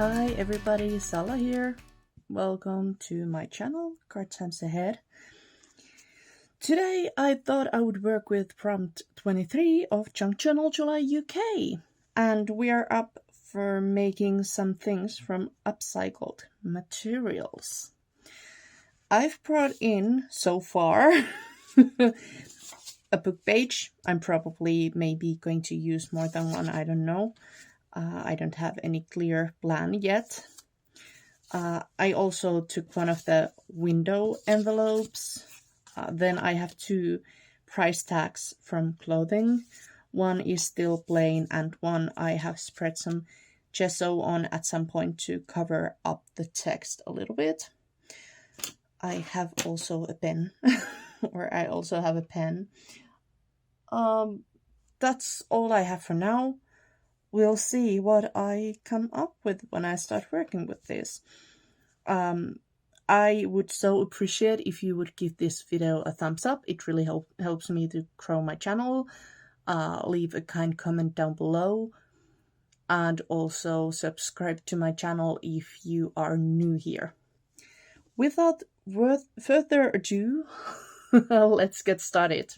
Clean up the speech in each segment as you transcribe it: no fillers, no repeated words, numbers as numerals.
Hi everybody, Sala here. Welcome to my channel, Card Times Ahead. Today I thought I would work with prompt 23 of Junk Journal July UK. And we are up for making some things from upcycled materials. I've brought in, so far, a book page. I'm probably maybe going to use more than one, I don't know. I don't have any clear plan yet. I also took one of the window envelopes. Then I have two price tags from clothing. One is still plain and one I have spread some gesso on at some point to cover up the text a little bit. I have also a pen, or I also have a pen. That's all I have for now. We'll see what I come up with when I start working with this. I would so appreciate if you would give this video a thumbs up. It really helps me to grow my channel. Leave a kind comment down below. And also subscribe to my channel if you are new here. Without further ado, let's get started.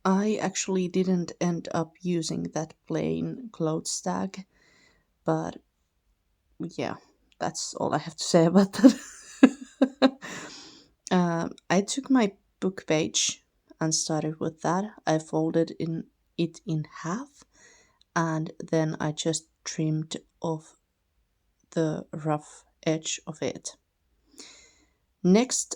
I actually didn't end up using that plain clothes tag, but yeah, that's all I have to say about that. I took my book page and started with that. I folded it in half, and then I just trimmed off the rough edge of it. Next,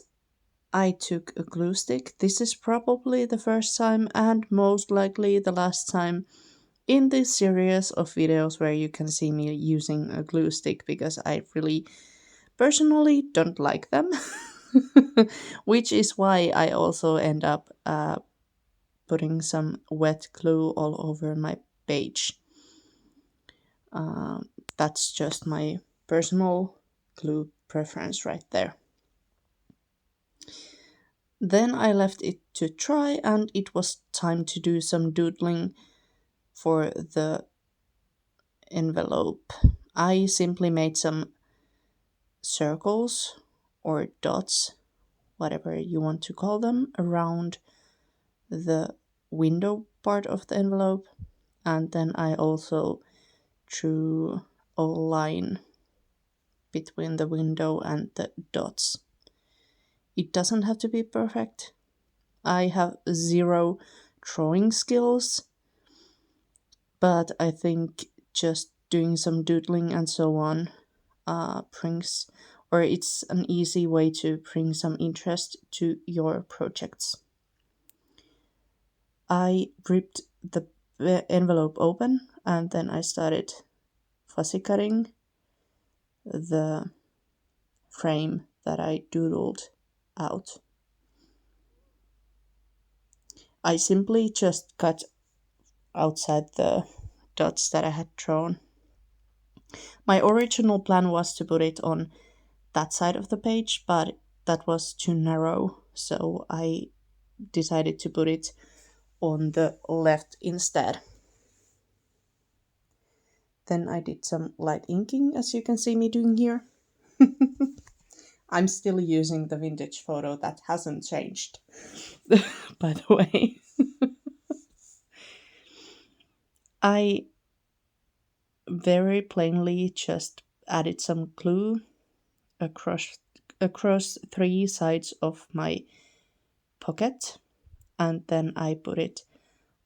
I took a glue stick. This is probably the first time and most likely the last time in this series of videos where you can see me using a glue stick, because I really personally don't like them. Which is why I also end up putting some wet glue all over my page. That's just my personal glue preference right there. Then I left it to dry and it was time to do some doodling for the envelope. I simply made some circles or dots, whatever you want to call them, around the window part of the envelope, and then I also drew a line between the window and the dots. It doesn't have to be perfect. I have zero drawing skills, but I think just doing some doodling and so on brings, or it's an easy way to bring some interest to your projects. I ripped the envelope open and then I started fussy cutting the frame that I doodled out. I simply just cut outside the dots that I had drawn. My original plan was to put it on that side of the page, but that was too narrow, so I decided to put it on the left instead. Then I did some light inking, as you can see me doing here. I'm still using the vintage photo, that hasn't changed, by the way. I very plainly just added some glue across three sides of my pocket, and then I put it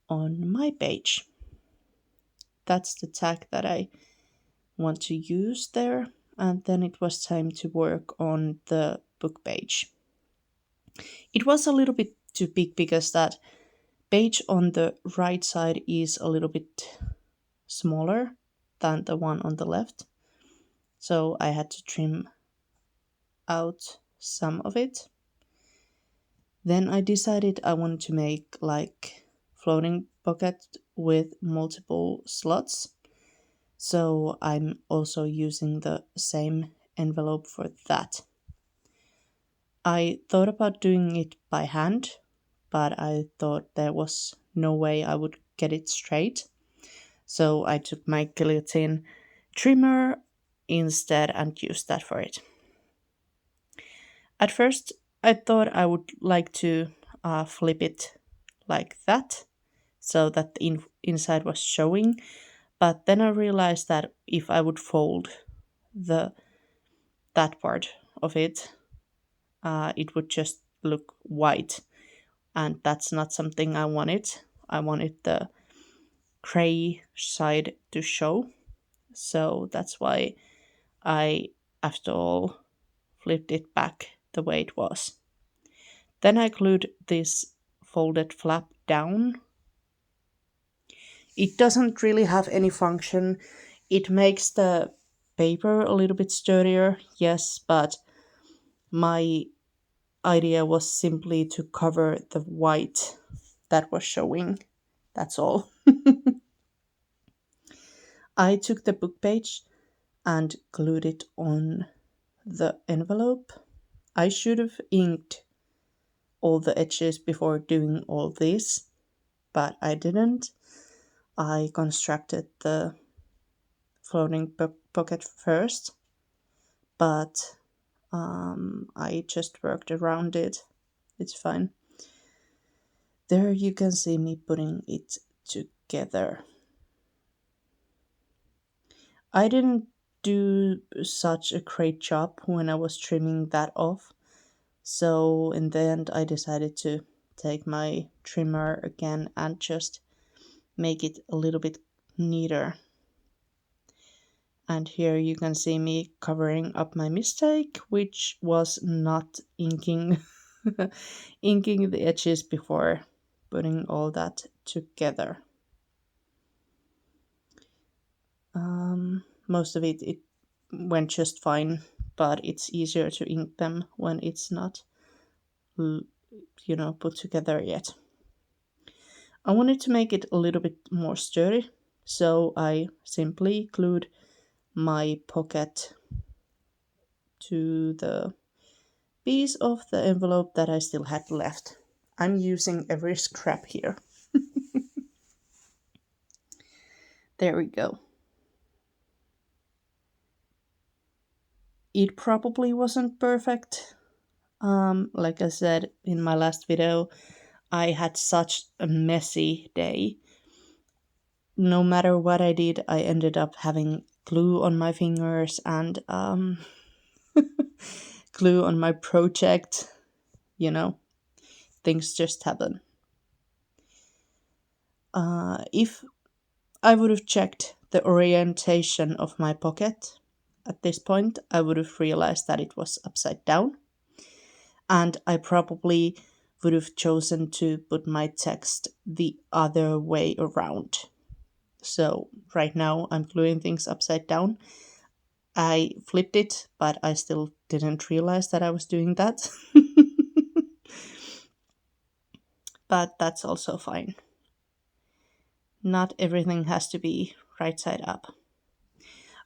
on my page. That's the tag that I want to use there, and then it was time to work on the book page. It was a little bit too big because that page on the right side is a little bit smaller than the one on the left, so I had to trim out some of it. Then I decided I wanted to make like floating pocket with multiple slots, so I'm also using the same envelope for that. I thought about doing it by hand, but I thought there was no way I would get it straight. So I took my guillotine trimmer instead and used that for it. At first, I thought I would like to flip it like that so that the inside was showing, but then I realized that if I would fold the that part of it, it would just look white, and that's not something I wanted. I wanted the gray side to show, so that's why I, after all, flipped it back the way it was. Then I glued this folded flap down. It doesn't really have any function. It makes the paper a little bit sturdier, yes, but my idea was simply to cover the white that was showing. That's all. I took the book page and glued it on the envelope. I should have inked all the edges before doing all this, but I didn't. I constructed the floating pocket first, but I just worked around it. It's fine. There you can see me putting it together. I didn't do such a great job when I was trimming that off, so in the end I decided to take my trimmer again and just make it a little bit neater. And here you can see me covering up my mistake, which was not inking inking the edges before putting all that together. Most of it went just fine, but it's easier to ink them when it's not, put together yet. I wanted to make it a little bit more sturdy, so I simply glued my pocket to the piece of the envelope that I still had left. I'm using every scrap here. There we go. It probably wasn't perfect. Like I said in my last video, I had such a messy day. No matter what I did, I ended up having glue on my fingers and glue on my project. You know, things just happen. If I would have checked the orientation of my pocket at this point, I would have realized that it was upside down, and I probably would have chosen to put my text the other way around. So right now I'm gluing things upside down. I flipped it, but I still didn't realize that I was doing that. But that's also fine. Not everything has to be right side up.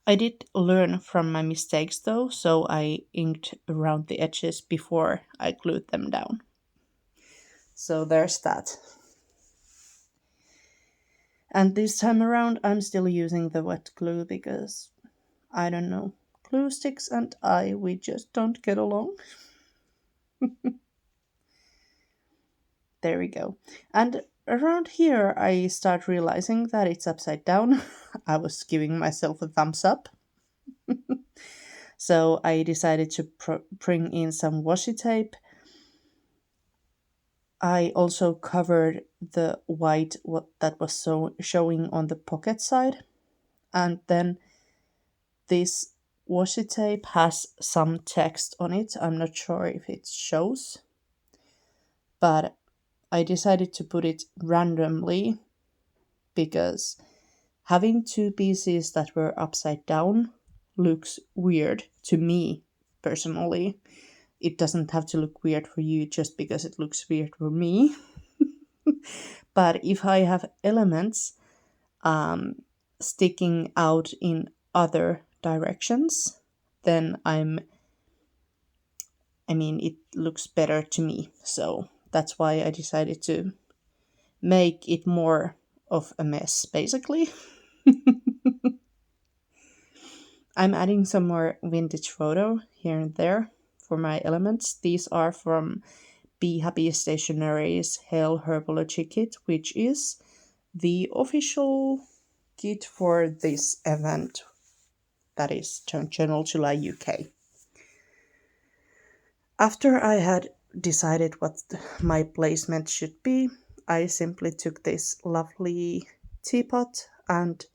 I did learn from my mistakes though, so I inked around the edges before I glued them down. So there's that. And this time around, I'm still using the wet glue because, I don't know, glue sticks and we just don't get along. There we go. And around here, I start realizing that it's upside down. I was giving myself a thumbs up. So I decided to bring in some washi tape. I also covered the white what that was showing on the pocket side, and then this washi tape has some text on it. I'm not sure if it shows, but I decided to put it randomly because having two pieces that were upside down looks weird to me personally. It doesn't have to look weird for you just because it looks weird for me. But if I have elements sticking out in other directions, then it looks better to me. So that's why I decided to make it more of a mess, basically. I'm adding some more vintage photo here and there for my elements. These are from Be Happy Stationery's Hail Herbology Kit, which is the official kit for this event that is Journal July UK. After I had decided what my placement should be, I simply took this lovely teapot and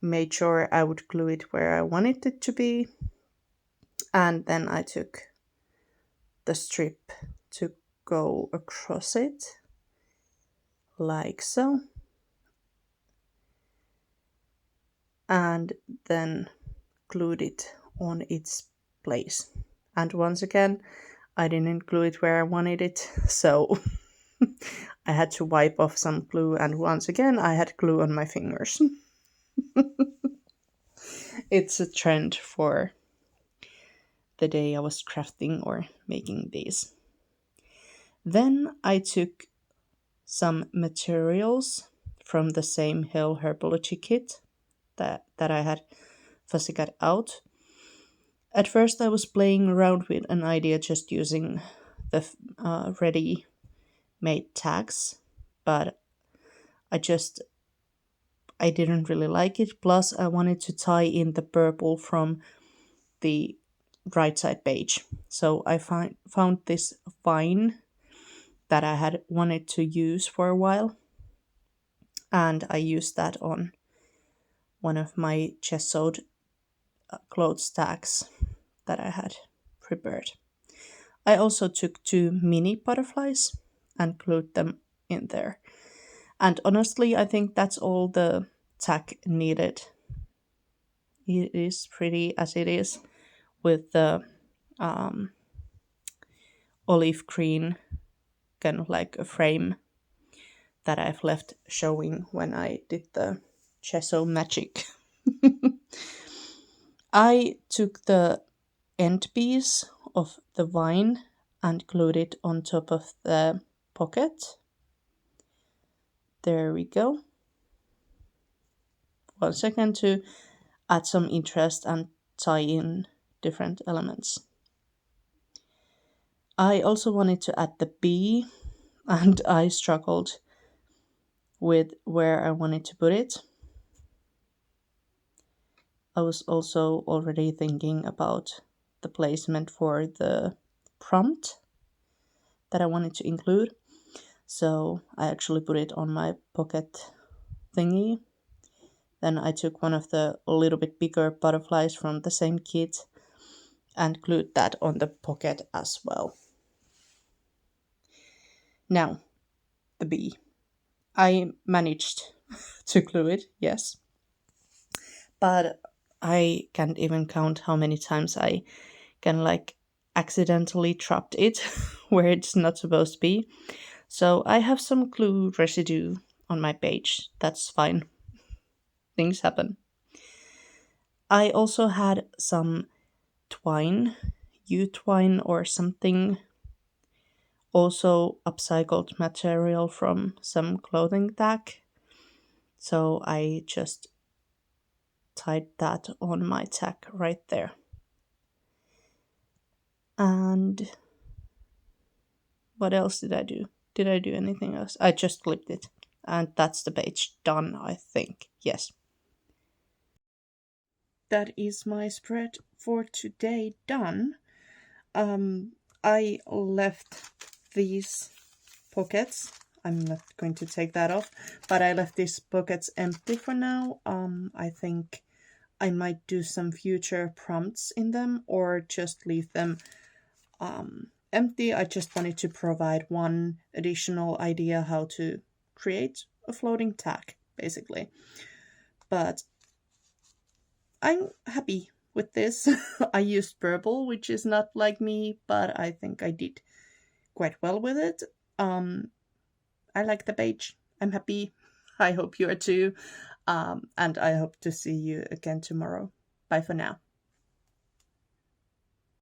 made sure I would glue it where I wanted it to be. And then I took the strip to go across it, like so. And then glued it on its place. And once again, I didn't glue it where I wanted it, so I had to wipe off some glue, and once again, I had glue on my fingers. It's a trend for the day I was crafting or making these. Then I took some materials from the same Hill Herbology kit that I had fussy cut out. At first, I was playing around with an idea just using the ready-made tags, but I didn't really like it. Plus, I wanted to tie in the purple from the right side page. So I found this vine that I had wanted to use for a while, and I used that on one of my gessoed clothes tags that I had prepared. I also took two mini butterflies and glued them in there. And honestly, I think that's all the tag needed. It is pretty as it is with the um, olive green kind of like a frame that I've left showing when I did the gesso magic. I took the end piece of the vine and glued it on top of the pocket. There we go. Once again to add some interest and tie in different elements. I also wanted to add the bee, and I struggled with where I wanted to put it. I was also already thinking about the placement for the prompt that I wanted to include. So I actually put it on my pocket thingy. Then I took one of the a little bit bigger butterflies from the same kit and glued that on the pocket as well. Now, the bee. I managed to glue it, yes. But I can't even count how many times I can like accidentally trapped it where it's not supposed to be. So I have some glue residue on my page. That's fine. Things happen. I also had some twine, U-twine or something, also upcycled material from some clothing tag. So I just tied that on my tag right there. And what else did I do? Did I do anything else? I just clipped it. And that's the page done, I think. Yes. That is my spread for today done. I left these pockets. I'm not going to take that off, but I left these pockets empty for now. I think I might do some future prompts in them or just leave them empty. I just wanted to provide one additional idea how to create a floating tag, basically. But I'm happy with this. I used purple, which is not like me, but I think I did quite well with it. I like the page. I'm happy. I hope you are too. And I hope to see you again tomorrow. Bye for now.